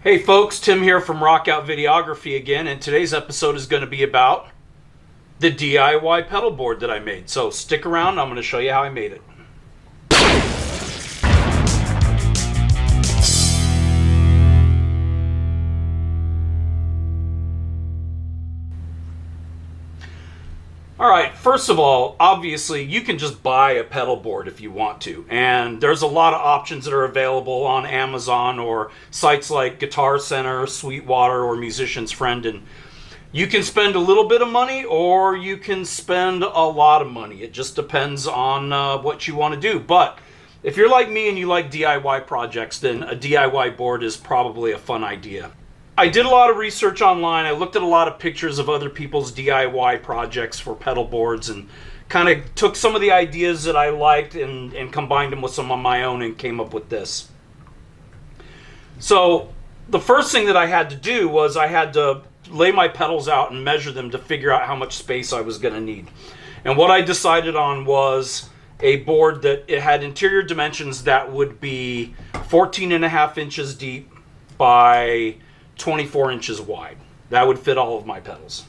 Hey folks, Tim here from Rockout Videography again, and today's episode is going to be about the DIY pedal board that I made. So stick around, I'm going to show you how I made it. Alright, first of all, obviously you can just buy a pedal board if you want to, and there's a lot of options that are available on Amazon or sites like Guitar Center, Sweetwater, or Musician's Friend, and you can spend a little bit of money or you can spend a lot of money. It just depends on what you want to do. But if you're like me and you like DIY projects, then a DIY board is probably a fun idea. I did a lot of research online. I looked at a lot of pictures of other people's DIY projects for pedal boards and kind of took some of the ideas that I liked and combined them with some of my own and came up with this. So the first thing that I had to do was I had to lay my pedals out and measure them to figure out how much space I was going to need. And what I decided on was a board that it had interior dimensions that would be 14.5 inches deep by 24 inches wide. That would fit all of my pedals.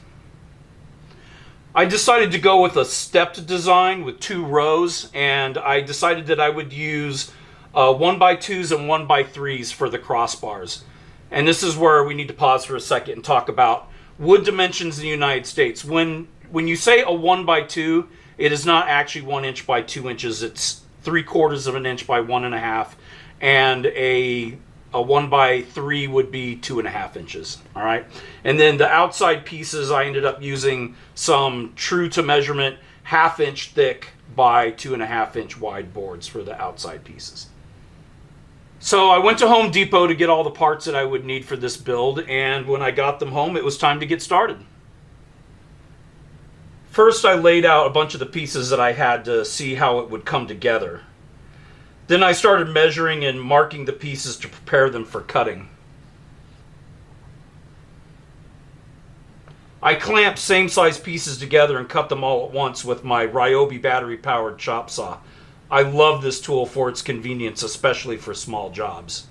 I decided to go with a stepped design with 2 rows, and I decided that I would use 1x2s and 1x3s for the crossbars. And this is where we need to pause for a second and talk about wood dimensions in the United States. When you say a 1x2, it is not actually 1 inch by 2 inches. It's 3/4 of an inch by 1.5, and a 1x3 would be 2.5 inches. All right, and then the outside pieces I ended up using some true to measurement 1/2 inch thick by 2.5 inch wide boards for the outside pieces. So I went to Home Depot to get all the parts that I would need for this build, and when I got them home, it was time to get started. First, I laid out a bunch of the pieces that I had to see how it would come together. Then I started measuring and marking the pieces to prepare them for cutting. I clamped same size pieces together and cut them all at once with my Ryobi battery powered chop saw. I love this tool for its convenience, especially for small jobs.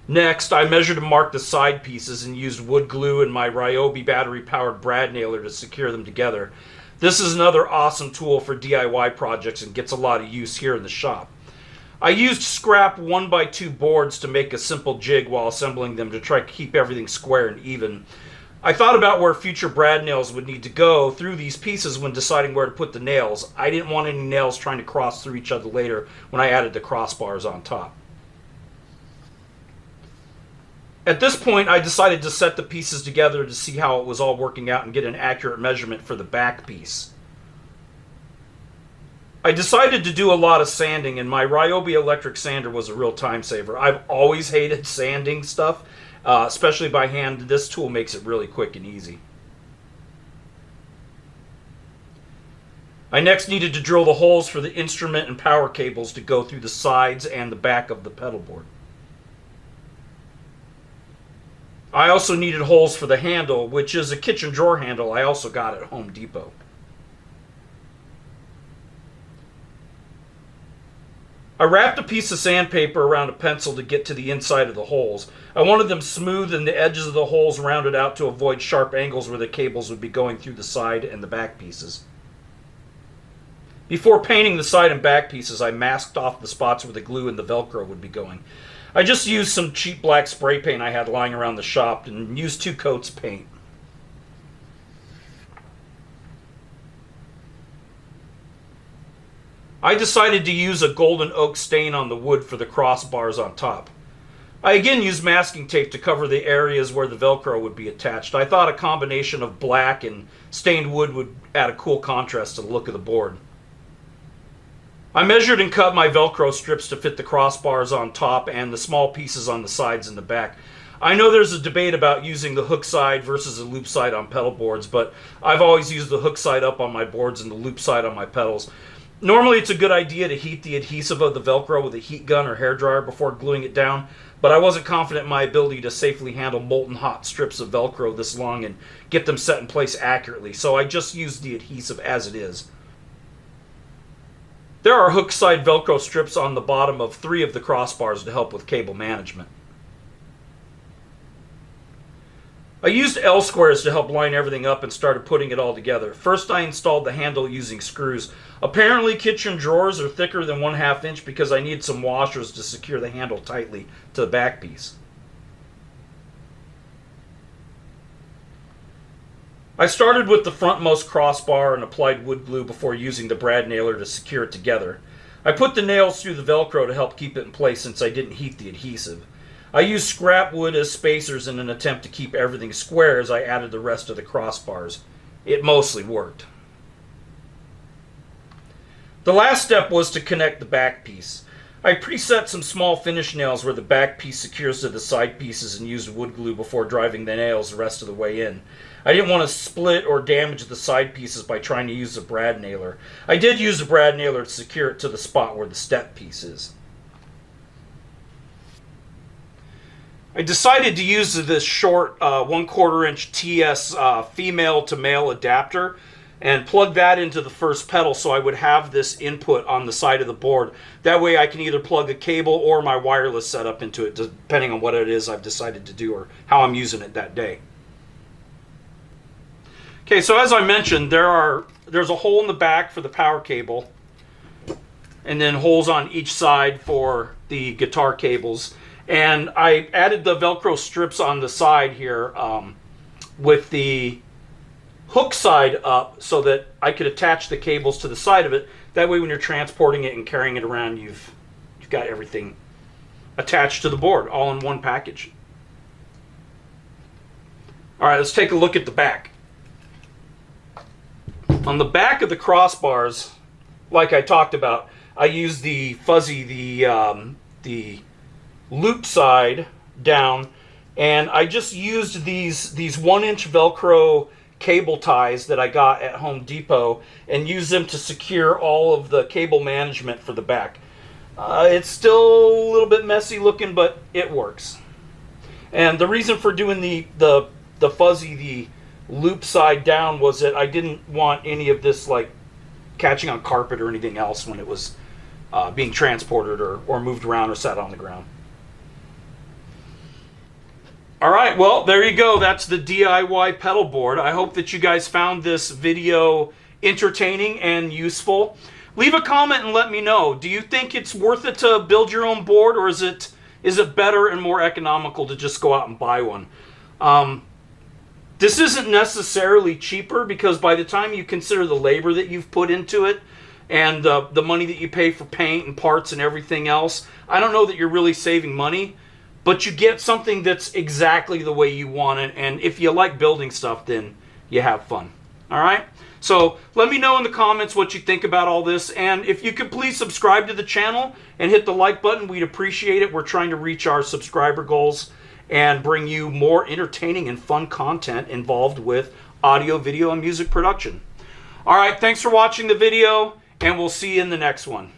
Next, I measured and marked the side pieces and used wood glue and my Ryobi battery powered brad nailer to secure them together. This is another awesome tool for DIY projects and gets a lot of use here in the shop. I used scrap 1x2 boards to make a simple jig while assembling them to try to keep everything square and even. I thought about where future brad nails would need to go through these pieces when deciding where to put the nails. I didn't want any nails trying to cross through each other later when I added the crossbars on top. At this point, I decided to set the pieces together to see how it was all working out and get an accurate measurement for the back piece. I decided to do a lot of sanding, and my Ryobi electric sander was a real time saver. I've always hated sanding stuff, especially by hand. This tool makes it really quick and easy. I next needed to drill the holes for the instrument and power cables to go through the sides and the back of the pedal board. I also needed holes for the handle, which is a kitchen drawer handle I also got at Home Depot. I wrapped a piece of sandpaper around a pencil to get to the inside of the holes. I wanted them smooth and the edges of the holes rounded out to avoid sharp angles where the cables would be going through the side and the back pieces. Before painting the side and back pieces, I masked off the spots where the glue and the Velcro would be going. I just used some cheap black spray paint I had lying around the shop and used 2 coats of paint. I decided to use a golden oak stain on the wood for the crossbars on top. I again used masking tape to cover the areas where the Velcro would be attached. I thought a combination of black and stained wood would add a cool contrast to the look of the board. I measured and cut my Velcro strips to fit the crossbars on top and the small pieces on the sides and the back. I know there's a debate about using the hook side versus the loop side on pedal boards, but I've always used the hook side up on my boards and the loop side on my pedals. Normally it's a good idea to heat the adhesive of the Velcro with a heat gun or hairdryer before gluing it down, but I wasn't confident in my ability to safely handle molten hot strips of Velcro this long and get them set in place accurately, so I just used the adhesive as it is. There are hook side Velcro strips on the bottom of 3 of the crossbars to help with cable management. I used L-squares to help line everything up and started putting it all together. First I installed the handle using screws. Apparently kitchen drawers are thicker than 1/2 inch because I needed some washers to secure the handle tightly to the back piece. I started with the frontmost crossbar and applied wood glue before using the brad nailer to secure it together. I put the nails through the Velcro to help keep it in place since I didn't heat the adhesive. I used scrap wood as spacers in an attempt to keep everything square as I added the rest of the crossbars. It mostly worked. The last step was to connect the back piece. I preset some small finish nails where the back piece secures to the side pieces and used wood glue before driving the nails the rest of the way in. I didn't want to split or damage the side pieces by trying to use a brad nailer. I did use a brad nailer to secure it to the spot where the step piece is. I decided to use this short 1/4 inch TS female to male adapter and plug that into the first pedal so I would have this input on the side of the board. That way I can either plug a cable or my wireless setup into it, depending on what it is I've decided to do or how I'm using it that day. Okay, so as I mentioned, there's a hole in the back for the power cable, and then holes on each side for the guitar cables. And I added the Velcro strips on the side here with the hook side up so that I could attach the cables to the side of it. That way when you're transporting it and carrying it around, you've got everything attached to the board, all in one package. All right, let's take a look at the back. On the back of the crossbars, like I talked about, I used the fuzzy, the loop side down, and I just used these 1-inch Velcro cable ties that I got at Home Depot and used them to secure all of the cable management for the back. It's still a little bit messy looking, but it works. And the reason for doing the fuzzy, the loop side down, was that I didn't want any of this like catching on carpet or anything else when it was being transported or moved around or sat on the ground. All right, well, there you go. That's the DIY pedal board. I hope that you guys found this video entertaining and useful. Leave a comment and let me know. Do you think it's worth it to build your own board, or is it better and more economical to just go out and buy one? This isn't necessarily cheaper because by the time you consider the labor that you've put into it and the money that you pay for paint and parts and everything else, I don't know that you're really saving money, but you get something that's exactly the way you want it. And if you like building stuff, then you have fun. All right? So let me know in the comments what you think about all this. And if you could please subscribe to the channel and hit the like button, we'd appreciate it. We're trying to reach our subscriber goals and bring you more entertaining and fun content involved with audio, video, and music production. All right, thanks for watching the video, and we'll see you in the next one.